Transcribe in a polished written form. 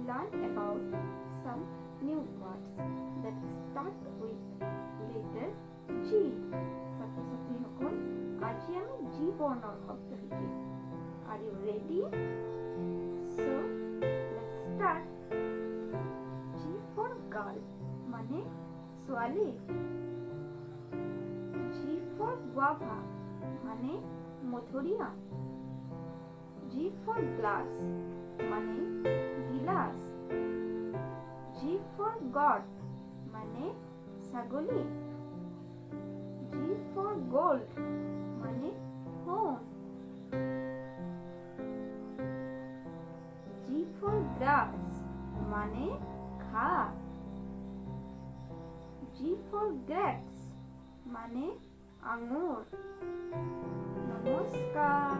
learn about some new words that start with letter G. ছাত্রছাত্রী সকল আজি আমি জি বর্ণৰ শব্দ শিকিম। Are you ready? So let's start. G for girl মানে ছোৱালী। G for guava মানে মধুৰিআম। G for glass মানে গিলাস। G for God মানে ছাগলী। G for gold মানে সোণ। G for grass মানে ঘাস। G for grapes মানে আঙুর। নমস্কাৰ।